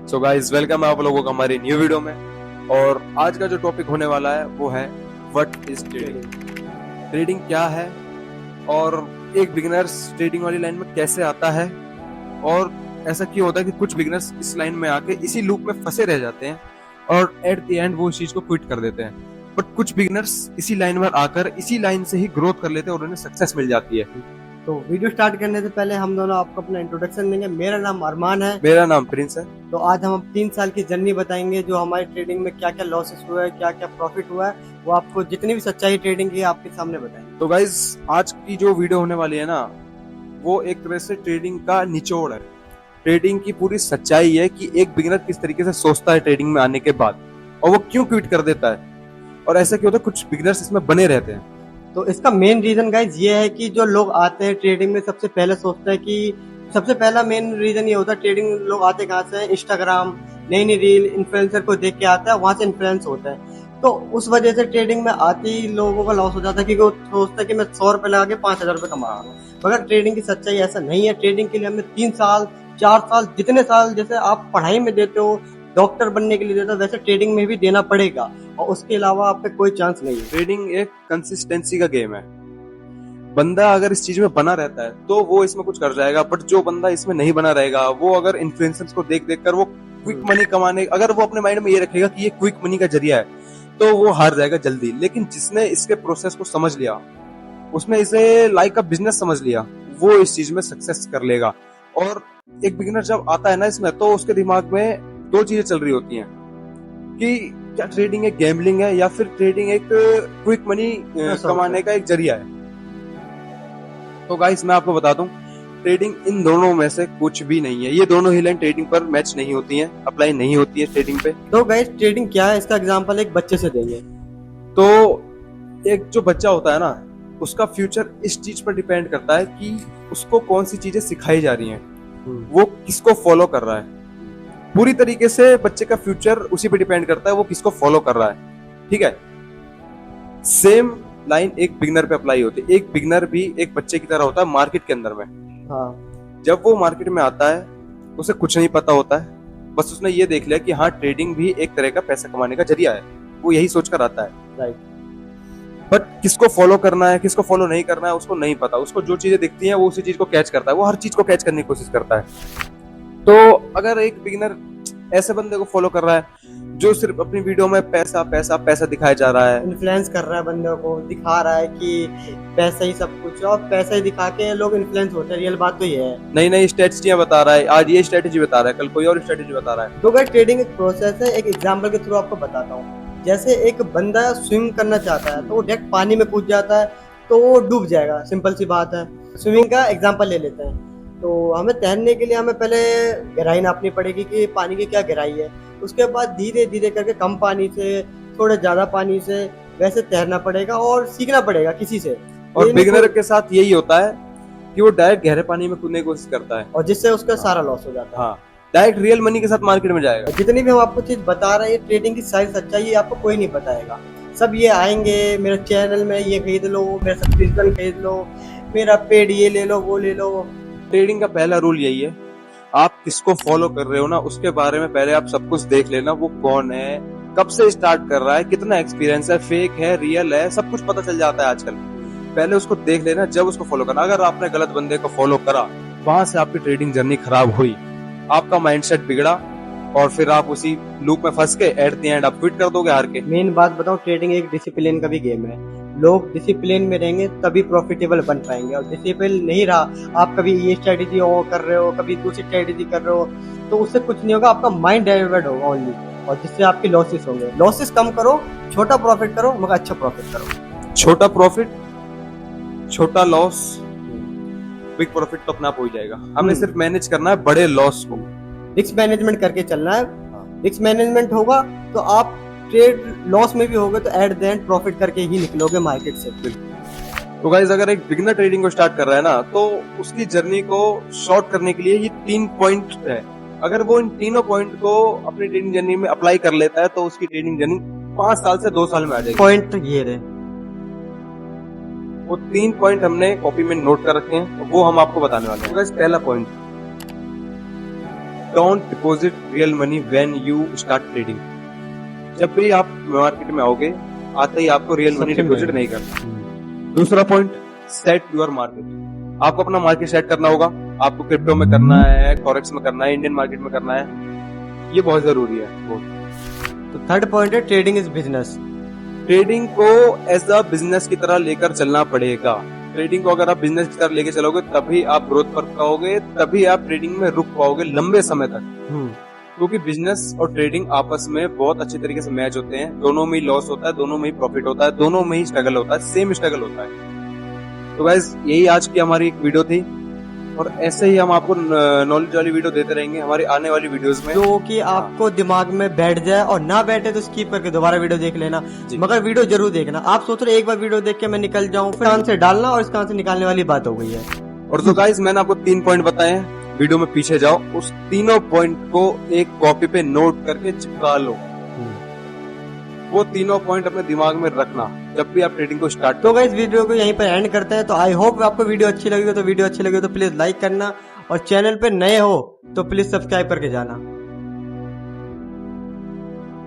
So guys welcome है आप लोगों का हमारी न्यू वीडियो में। और आज का जो टॉपिक होने वाला है वो है व्हाट इज ट्रेडिंग। ट्रेडिंग क्या है और एक बिगिनर्स ट्रेडिंग वाली लाइन में कैसे आता है, और ऐसा क्यों होता है कि कुछ बिगिनर्स इस लाइन में आके इसी लूप में फंसे रह जाते हैं और एट द एंड वो इस चीज को क्विट कर देते हैं। बट कुछ बिगिनर्स इसी लाइन में आकर इसी लाइन से ही ग्रोथ कर लेते हैं और उन्हें सक्सेस मिल जाती है। तो वीडियो स्टार्ट करने से पहले हम दोनों आपको अपना इंट्रोडक्शन देंगे। मेरा नाम अरमान है। मेरा नाम प्रिंस है। तो आज हम 3 साल की जर्नी बताएंगे, जो हमारी ट्रेडिंग में क्या क्या लॉसेस हुआ है, क्या क्या प्रॉफिट हुआ है, वो आपको जितनी भी सच्चाई ट्रेडिंग की आपके सामने बताएंगे। तो गाइज आज की जो वीडियो होने वाली है ना, वो एक तरह से ट्रेडिंग का निचोड़ है। ट्रेडिंग की पूरी सच्चाई है कि एक बिगिनर किस तरीके से सोचता है ट्रेडिंग में आने के बाद, और वो क्यों क्विट कर देता है, और ऐसा क्यों होता है कुछ बिगिनर्स इसमें बने रहते हैं। तो इसका मेन रीजन गाइज ये है कि जो लोग आते हैं ट्रेडिंग में, सबसे पहले सोचते हैं कि सबसे पहला मेन रीजन ये होता है, ट्रेडिंग लोग आते कहाँ से हैं? इंस्टाग्राम, नई नई रील, इन्फ्लुएंसर को देख के आता है, वहां से इन्फ्लुएंस होता है। तो उस वजह से ट्रेडिंग में आते ही लोगों का लॉस हो जाता है, क्योंकि वो सोचता है कि मैं 100 रुपए लगा के 5,000 रुपए कमा रहा हूँ। मगर ट्रेडिंग की सच्चाई ऐसा नहीं है। ट्रेडिंग के लिए हमें 3 साल 4 साल, जितने साल जैसे आप पढ़ाई में देते हो, डॉक्टर बनने के लिए देते हो, वैसे ट्रेडिंग में भी देना पड़ेगा, और उसके अलावा आप पे कोई चांस नहीं है। ट्रेडिंग एक कंसिस्टेंसी का गेम है। बंदा अगर इस चीज में बना रहता है तो वो इसमें कुछ कर जाएगा, बट जो बंदा इसमें नहीं बना रहेगा, वो अगर इन्फ्लुएंसर्स को देख देख कर वो क्विक मनी कमाने, अगर वो अपने माइंड में ये रखेगा कि ये क्विक मनी का जरिया है, तो वो हार जाएगा जल्दी। लेकिन जिसने इसके प्रोसेस को समझ लिया, उसने इसे लाइक अ बिजनेस समझ लिया, वो इस चीज में सक्सेस कर लेगा। और एक बिगिनर जब आता है ना इसमें, तो उसके दिमाग में 2 चीजें चल रही होती हैं कि क्या ट्रेडिंग एक गैम्बलिंग है या फिर ट्रेडिंग एक क्विक मनी कमाने का एक जरिया है। तो गाइस मैं आपको बता दूं, ट्रेडिंग इन दोनों में से कुछ भी नहीं है। ये दोनों ही लाइन ट्रेडिंग पर मैच नहीं होती हैं, अप्लाई नहीं होती है ट्रेडिंग पे। तो गाइस ट्रेडिंग क्या है, इसका एग्जांपल एक बच्चे से देंगे। तो एक जो बच्चा होता है ना, उसका फ्यूचर इस चीज पर डिपेंड करता है कि उसको कौन सी चीजें सिखाई जा रही हैं, वो किसको फॉलो कर रहा है। पूरी तरीके से बच्चे का फ्यूचर उसी पे डिपेंड करता है, वो किसको फॉलो कर रहा है। ठीक है, सेम लाइन एक बिगनर पे अप्लाई होती है। एक बिगनर भी एक बच्चे की तरह होता है मार्केट के अंदर में। हाँ। जब वो मार्केट में आता है, उसे कुछ नहीं पता होता है, बस उसने ये देख लिया कि हाँ ट्रेडिंग भी एक तरह का पैसा कमाने का जरिया है, वो यही सोचकर आता है। राइट। बट किसको फॉलो करना है, किसको फॉलो नहीं करना है, उसको नहीं पता। उसको जो चीजें दिखती हैं वो उसी चीज को कैच करता है, वो हर चीज को कैच करने की कोशिश करता है। तो अगर एक बिगिनर ऐसे बंदे को फॉलो कर रहा है जो सिर्फ अपनी वीडियो में पैसा पैसा पैसा दिखाया जा रहा है, इन्फ्लुएंस कर रहा है, बंदों को दिखा रहा है कि पैसा ही सब कुछ है, और पैसा ही दिखा के लोग इन्फ्लुएंस होते हैं। रियल बात तो ये है। नई नई स्ट्रेटजियां बता रहा है, आज ये स्ट्रेटजी बता रहा है, कल कोई और स्ट्रेटजी बता रहा है। तो गाइस ट्रेडिंग एक प्रोसेस है। एक एग्जांपल के थ्रू आपको बताता हूँ। जैसे एक बंदा स्विम करना चाहता है, तो वो डायरेक्ट पानी में कूद जाता है, तो वो डूब जाएगा। सिंपल सी बात है। स्विमिंग का एग्जांपल ले लेते हैं। तो हमें तैरने के लिए हमें पहले गहराई नापनी पड़ेगी कि पानी की क्या गहराई है। उसके बाद धीरे धीरे करके कम पानी से, थोड़े ज्यादा पानी से, वैसे तैरना पड़ेगा और सीखना पड़ेगा किसी से। और बिगिनर के साथ यही होता है कि वो डायरेक्ट गहरे पानी में कूदने की कोशिश करता है, और जिससे उसका सारा लॉस हो जाता है। हाँ, डायरेक्ट रियल मनी के साथ मार्केट में जाएगा। जितनी भी हम आपको चीज बता रहे हैं, ट्रेडिंग की सारी सच्चाई ये आपको कोई नहीं बताएगा। सब ये आएंगे मेरे चैनल में, ये खरीद लो, मेरा सब्सक्रिप्शन खरीद लो, मेरा पेड ये ले लो, वो ले लो। ट्रेडिंग का पहला रूल यही है, आप किसको फॉलो कर रहे हो ना, उसके बारे में पहले आप सब कुछ देख लेना। वो कौन है, कब से स्टार्ट कर रहा है, कितना एक्सपीरियंस है, फेक है, रियल है, सब कुछ पता चल जाता है आजकल। पहले उसको देख लेना, जब उसको फॉलो करना। अगर आपने गलत बंदे को फॉलो करा, वहां से आपकी ट्रेडिंग जर्नी खराब हुई, आपका माइंडसेट बिगड़ा, और फिर आप उसी लूप में फंस के एट द एंड आप क्विट कर दोगे हार के। मेन बात बताऊं, ट्रेडिंग एक डिसिप्लिन का भी गेम है। लोग डिसिप्लिन में रहेंगे तभी प्रॉफिटेबल बन पाएंगे, और डिसिप्लिन नहीं रहा, आप कभी ये स्ट्रेटेजी कर रहे हो, कभी दूसरी स्ट्रेटेजी कर रहे हो, तो उससे कुछ नहीं होगा। आपका माइंड डाइवर्ट होगा ओनली, और जिससे आपके लॉसेस होंगे। लॉसेस कम करो, छोटा प्रॉफिट करो, मगर अच्छा प्रॉफिट करो। छोटा प्रॉफिट, छोटा लॉस, बिग प्रॉफिट तो अपना आप हो जाएगा। हमें सिर्फ मैनेज करना है बड़े लॉस को। रिस्क मैनेजमेंट करके चलना है। रिस्क मैनेजमेंट होगा तो आप ट्रेड लॉस में भी होगे तो एट द एंड प्रॉफिट करके ही निकलोगे मार्केट से। तो गाइस अगर एक बिगिनर ट्रेडिंग को स्टार्ट कर रहा है ना, तो उसकी जर्नी को शॉर्ट करने के लिए ये 3 पॉइंट है। अगर वो इन तीनों पॉइंट को अपनी ट्रेडिंग जर्नी में अप्लाई कर लेता है, तो उसकी ट्रेडिंग जर्नी 5 साल से 2 साल में आ जाएगी। पॉइंट ये रहे, वो 3 पॉइंट हमने कॉपी में नोट कर रखे हैं, वो हम आपको बताने वाले हैं। तो गाइस पहला point, don't deposit real money when you start trading. जब भी आप मार्केट में आओगे, आते ही आपको रियल मनी सबसे डिपॉजिट main। नहीं करना। दूसरा पॉइंट, सेट योर मार्केट। आपको अपना मार्केट सेट करना होगा। आपको क्रिप्टो में करना है, फॉरेक्स में करना है, इंडियन मार्केट में करना है, ये बहुत जरूरी है। तो थर्ड पॉइंट है ट्रेडिंग इज बिजनेस। ट्रेडिंग को एज अ बिजनेस की तरह लेकर चलना पड़ेगा। ट्रेडिंग को अगर आप बिजनेस की तरह लेकर चलोगे तभी आप ग्रोथ कर पाओगे, तभी आप ट्रेडिंग में रुक पाओगे लंबे समय तक। क्योंकि बिजनेस और ट्रेडिंग आपस में बहुत अच्छे तरीके से मैच होते हैं। दोनों में ही लॉस होता है, दोनों में ही प्रॉफिट होता है, दोनों में ही स्ट्रगल होता है, सेम स्ट्रगल होता है। तो गाइस यही आज की हमारी एक वीडियो थी, और ऐसे ही हम आपको नॉलेज वाली वीडियो देते रहेंगे हमारी आने वाली वीडियोस में। जो कि आपको दिमाग में बैठ जाए, और ना बैठे तो स्किप करके दोबारा वीडियो देख लेना, जी। मगर वीडियो जरूर देखना। आप सोच रहे एक बार वीडियो देख के मैं निकल जाऊं, फिर कान से डालना और इस कान से निकालने वाली बात हो गई है। और तो गाइस मैंने आपको 3 पॉइंट बताए हैं, वीडियो में पीछे जाओ, उस तीनों पॉइंट को एक कॉपी पे नोट करके चिपका लो। वो तीनों पॉइंट अपने दिमाग में रखना जब भी आप ट्रेडिंग को स्टार्ट तो गाइस वीडियो को यहीं पर एंड करते हैं। तो आई होप आपको वीडियो अच्छी लगी हो, तो वीडियो अच्छी लगी हो तो प्लीज लाइक करना, और चैनल पे नए हो तो प्लीज सब्सक्राइब करके जाना।